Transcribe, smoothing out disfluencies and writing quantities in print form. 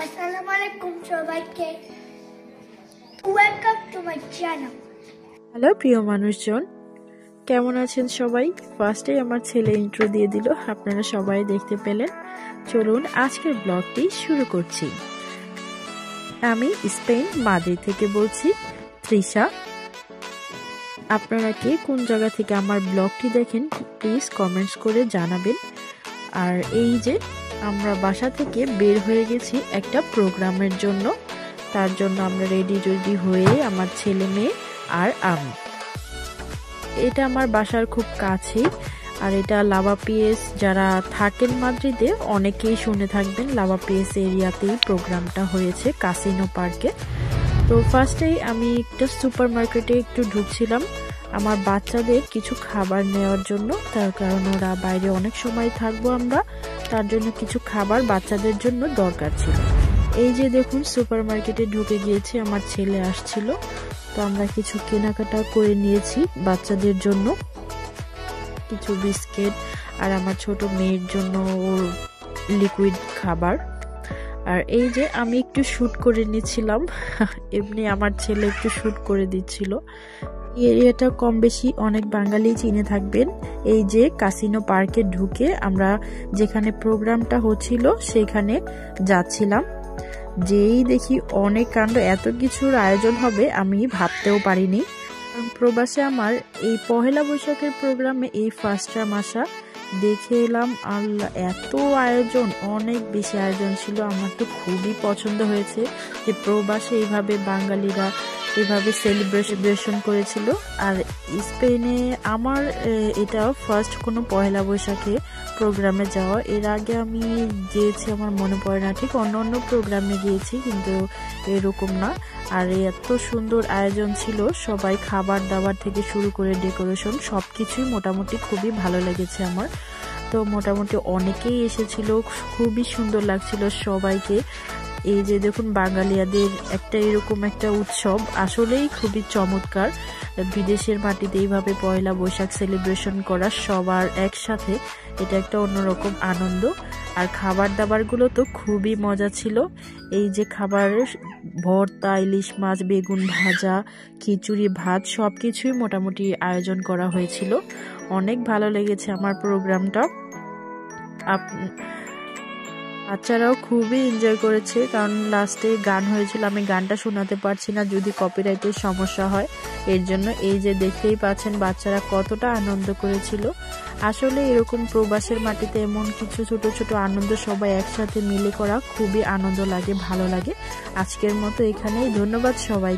আসসালামু আলাইকুম সবাইকে। Welcome to my channel. Hello প্রিয় মানুষজন, কেমন আছেন সবাই? ফার্স্টে আমার ছেলে ইন্ট্রো দিয়ে দিল, আপনারা সবাই দেখতে পেলেন। চলুন আজকের ব্লগটি শুরু করছি। আমি স্পেন মাদ্রিদ থেকে বলছি, তৃষা। আপনারা কে কোন জায়গা থেকে আমার ব্লগটি দেখেন প্লিজ কমেন্টস করে জানাবেন। আর এই যে আমরা বাসা থেকে বের হয়ে গেছি একটা প্রোগ্রামের জন্য, তার জন্য আমরা রেডি হয়ে আমার ছেলে মেয়ে আর আমি। এটা আমার বাসার খুব কাছেই, আর এটা লাভা পিএস, যারা থাকেন মাদ্রিদে অনেকেই শুনে থাকবেন। লাভা পিএস এরিয়াতেই প্রোগ্রামটা হয়েছে, কাসিনো পার্কে। তো ফার্স্টেই আমি একটা সুপার মার্কেটে একটু ঢুকছিলাম আমার বাচ্চাদের কিছু খাবার নেওয়ার জন্য, তার কারণ ওরা বাইরে অনেক সময় থাকবো আমরা, তার জন্য কিছু খাবার বাচ্চাদের জন্য দরকার ছিল। এই যে দেখুন সুপার মার্কেটে ঢুকে গিয়েছি, আমার ছেলে আসছিল, তো আমরা কিছু কেনাকাটা করে নিয়েছি বাচ্চাদের জন্য, কিছু বিস্কিট আর আমার ছোট মেয়ের জন্য ওর লিকুইড খাবার। আর এই যে আমি একটু শুট করে নিচ্ছিলাম, এমনি আমার ছেলে একটু শুট করে দিচ্ছিল। এই এরিয়াটা কম বেশি অনেক বাঙালি চিনে থাকবেন। এই যে কাসিনো পার্কে ঢুকে আমরা যেখানে প্রোগ্রামটা হচ্ছিল সেখানে যাচ্ছিলাম, যেই দেখি অনেক কাণ্ড, এত কিছুর আয়োজন হবে আমি ভাবতেও পারিনি। প্রবাসে আমার এই পহেলা বৈশাখের প্রোগ্রামে এই ফার্স্ট টাইম আসা, দেখে এলাম আল্লাহ এত আয়োজন, অনেক বেশি আয়োজন ছিল। আমার তো খুবই পছন্দ হয়েছে যে প্রবাসে এইভাবে বাঙালিরা এভাবে সেলিব্রেশন করেছিল। আর স্পেনে আমার এটা ফার্স্ট কোনো পহেলা বৈশাখে প্রোগ্রামে যাওয়া। এর আগে আমি গিয়েছি, আমার মনে পড়ে না ঠিক, অন্য প্রোগ্রামে গিয়েছি, কিন্তু এরকম না। আর এত সুন্দর আয়োজন ছিল, সবাই খাবার দাবার থেকে শুরু করে ডেকোরেশন সবকিছুই মোটামুটি খুবই ভালো লেগেছে আমার। তো মোটামুটি অনেকেই এসেছিল, খুবই সুন্দর লাগছিল সবাইকে। এই যে দেখুন বাঙালিয়াদের একটা এরকম একটা উৎসব আসলেই খুবই চমৎকার। বিদেশের মাটিতে এইভাবে পয়লা বৈশাখ সেলিব্রেশন করা সবার একসাথে, এটা একটা অন্যরকম আনন্দ। আর খাবার দাবারগুলো তো খুবই মজা ছিল। এই যে খাবারের ভর্তা, ইলিশ মাছ, বেগুন ভাজা, খিচুড়ি, ভাত সবকিছুই মোটামুটি আয়োজন করা হয়েছিল। অনেক ভালো লেগেছে আমার প্রোগ্রামটা। বাচ্চারাও খুবই এনজয় করেছে, কারণ লাস্টে গান হয়েছিল, আমি গানটা শোনাতে পারছি না যদি কপিরাইটের সমস্যা হয়, এর জন্য। এই যে দেখতেই পাচ্ছেন বাচ্চারা কতটা আনন্দ করেছিল। আসলে এরকম প্রবাসের মাটিতে এমন কিছু ছোট ছোট আনন্দ সবাই একসাথে মিলে করা খুবই আনন্দ লাগে, ভালো লাগে। আজকের মতো এখানেই, ধন্যবাদ সবাই।